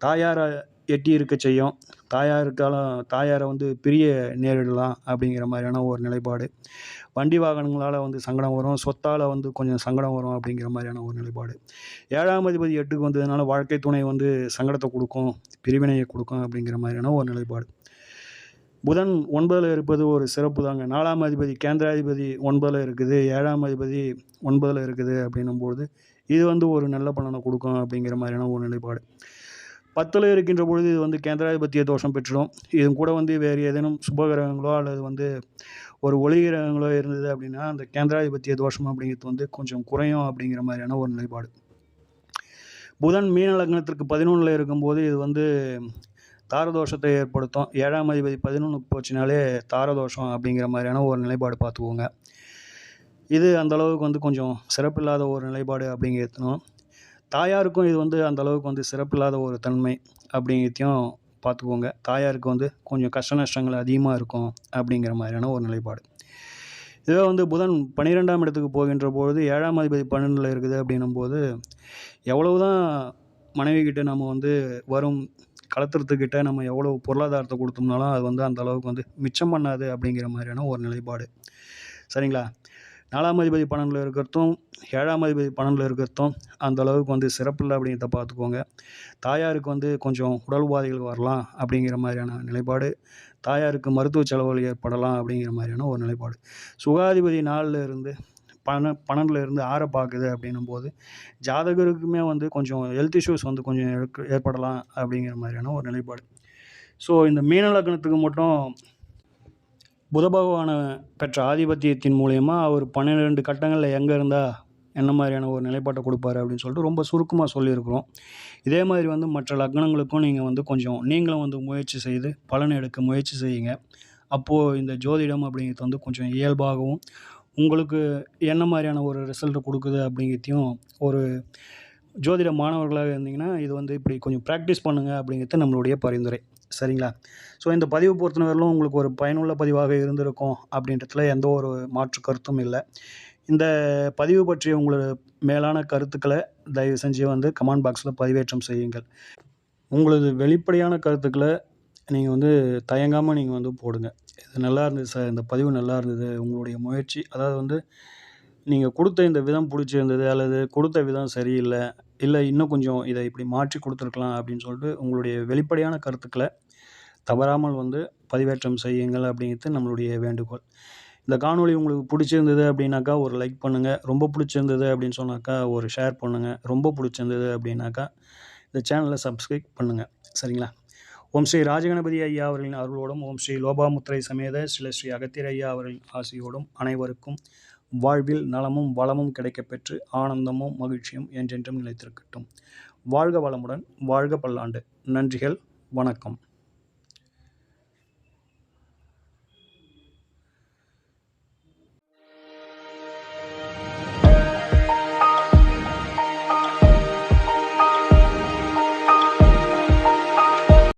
தாயாரை எட்டி இருக்க செய்யும். தாயாரை வந்து பிரிய நேரிடலாம் அப்படிங்கிற மாதிரியான ஒரு நிலைப்பாடு. வண்டி வாகனங்களால் வந்து சங்கடம் வரும். சொத்தால் வந்து கொஞ்சம் சங்கடம் வரும் அப்படிங்கிற மாதிரியான ஒரு நிலைப்பாடு. 7ஆம் அதிபதி 8க்கு வந்ததுனால வாழ்க்கை துணை வந்து சங்கடத்தை கொடுக்கும், பிரிவினையை கொடுக்கும் அப்படிங்கிற மாதிரியான ஒரு நிலைப்பாடு. புதன் 9ல் இருப்பது ஒரு சிறப்பு தாங்க. 4ஆம் அதிபதி கேந்திராதிபதி 9ல் இருக்குது. 7ஆம் அதிபதி 9ல் இருக்குது அப்படின்னும்போது இது வந்து ஒரு நல்ல பலனை கொடுக்கும் அப்படிங்கிற மாதிரியான ஒரு நிலைப்பாடு. 10ல் இருக்கின்ற பொழுது இது வந்து கேந்திராதிபத்திய தோஷம் பெற்றுடும். இது கூட வந்து வேறு ஏதேனும் சுபகிரகங்களோ அல்லது வந்து ஒரு ஒளி கிரகங்களோ இருந்தது அப்படின்னா அந்த கேந்திராதிபத்திய தோஷம் அப்படிங்கிறது வந்து கொஞ்சம் குறையும் அப்படிங்கிற மாதிரியான ஒரு நிலைப்பாடு. புதன் மீன லக்னத்திற்கு 11ல் இருக்கும்போது இது வந்து தாரதோஷத்தை ஏற்படுத்தும். 7ஆம் அதிபதி 11க்கு போச்சுனாலே தாரதோஷம் அப்படிங்கிற மாதிரியான ஒரு நிலைப்பாடு பார்த்துக்கோங்க. இது அந்த அளவுக்கு வந்து கொஞ்சம் சிறப்பில்லாத ஒரு நிலைப்பாடு அப்படிங்கிறதும் தாயாருக்கும் இது வந்து அந்த அளவுக்கு வந்து சிறப்பில்லாத ஒரு தன்மை அப்படிங்கிறதையும் பார்த்துக்கோங்க. தாயாருக்கு வந்து கொஞ்சம் கஷ்ட நஷ்டங்கள் அதிகமாக இருக்கும் அப்படிங்கிற மாதிரியான ஒரு நிலைப்பாடு. இதுவே வந்து புதன் 12ஆம் இடத்துக்கு போகின்ற பொழுது 7ஆம் அதிபதி 12ல் இருக்குது அப்படின்னும்போது எவ்வளவு தான் மனைவிக்கிட்ட நம்ம வந்து வரும் கலத்திரத்துக்கிட்ட நம்ம எவ்வளோ பொருளாதாரத்தை கொடுத்தோம்னாலும் அது வந்து அந்த அளவுக்கு வந்து மிச்சம் பண்ணாது அப்படிங்கிற மாதிரியான ஒரு நிலைப்பாடு. சரிங்களா? 4ஆம் அதிபதி 12ல் இருக்கிறதும் 7ஆம் அதிபதி 12ல் இருக்கிறதும் அந்த அளவுக்கு வந்து சிறப்பில்லை அப்படிங்கிறத பார்த்துக்கோங்க. தாயாருக்கு வந்து கொஞ்சம் உடல் உபாதைகள் வரலாம் அப்படிங்கிற மாதிரியான நிலைப்பாடு. தாயாருக்கு மருத்துவ செலவுகள் ஏற்படலாம் அப்படிங்கிற மாதிரியான ஒரு நிலைப்பாடு. சுகாதிபதி 4ல் இருந்து 12ல் இருந்து 6 பார்க்குது அப்படின்னும்போது ஜாதகருக்குமே வந்து கொஞ்சம் ஹெல்த் இஷ்யூஸ் வந்து கொஞ்சம் ஏற்படலாம் அப்படிங்கிற மாதிரியான ஒரு நிலைப்பாடு. ஸோ இந்த மீன லக்னத்துக்கு மட்டும் புத பகவானை பெற்ற ஆதிபத்தியத்தின் மூலயமா அவர் 12 கட்டங்களில் எங்கே இருந்தால் என்ன மாதிரியான ஒரு நிலைப்பாட்டை கொடுப்பாரு அப்படின்னு சொல்லிட்டு ரொம்ப சுருக்கமாக சொல்லியிருக்கிறோம். இதே மாதிரி வந்து மற்ற லக்னங்களுக்கும் நீங்கள் வந்து கொஞ்சம் நீங்களும் வந்து முயற்சி செய்து பலன் எடுக்க முயற்சி செய்யுங்க. அப்போது இந்த ஜோதிடம் அப்படிங்கிறது வந்து கொஞ்சம் இயல்பாகவும் உங்களுக்கு என்ன மாதிரியான ஒரு ரிசல்ட் கொடுக்குது அப்படிங்கிறதையும் ஒரு ஜோதிட மாணவர்களாக இருந்தீங்கன்னா இது வந்து இப்படி கொஞ்சம் ப்ராக்டிஸ் பண்ணுங்கள் அப்படிங்கிறது நம்மளுடைய பரிந்துரை. சரிங்களா? ஸோ இந்த பதிவு பொறுத்தவரையிலும் உங்களுக்கு ஒரு பயனுள்ள பதிவாக இருந்திருக்கும் அப்படின்றதுல எந்த ஒரு மாற்று கருத்தும் இல்லை. இந்த பதிவு பற்றிய உங்களோட மேலான கருத்துக்களை தயவு செஞ்சு வந்து கமெண்ட் பாக்ஸில் பதிவேற்றம் செய்யுங்கள். உங்களது வெளிப்படையான கருத்துக்களை நீங்கள் வந்து தயங்காமல் நீங்கள் வந்து போடுங்க. இது நல்லா இருந்தது சார், இந்த பதிவு நல்லா இருந்தது, உங்களுடைய முயற்சி அதாவது வந்து நீங்கள் கொடுத்த இந்த விதம் பிடிச்சிருந்தது அல்லது கொடுத்த விதம் சரியில்லை, இல்லை இன்னும் கொஞ்சம் இதை இப்படி மாற்றி கொடுத்துருக்கலாம் அப்படின்னு சொல்லிட்டு உங்களுடைய வெளிப்படையான கருத்துக்களை தவறாமல் வந்து பதிவேற்றம் செய்யுங்கள் அப்படிங்கிறது நம்மளுடைய வேண்டுகோள். இந்த காணொளி உங்களுக்கு பிடிச்சிருந்தது அப்படின்னாக்கா ஒரு லைக் பண்ணுங்கள். ரொம்ப பிடிச்சிருந்தது அப்படின்னு சொன்னாக்கா ஒரு ஷேர் பண்ணுங்கள். ரொம்ப பிடிச்சிருந்தது அப்படின்னாக்கா இந்த சேனலை சப்ஸ்கிரைப் பண்ணுங்கள். சரிங்களா? ஓம் ஸ்ரீ ராஜகணபதி ஐயா அவர்களின் அருளோடும் ஓம் ஸ்ரீ லோபாமுத்திரை சமேத ஸ்ரீ அகத்தியர் ஐயா அவர்களின் ஆசியோடும் அனைவருக்கும் வாழ்வில் நலமும் வளமும் கிடைக்கப்பெற்று ஆனந்தமும் மகிழ்ச்சியும் என்றென்றும் நிலைத்திருக்கட்டும். வாழ்க வளமுடன், வாழ்க பல்லாண்டு. நன்றிகள், வணக்கம்.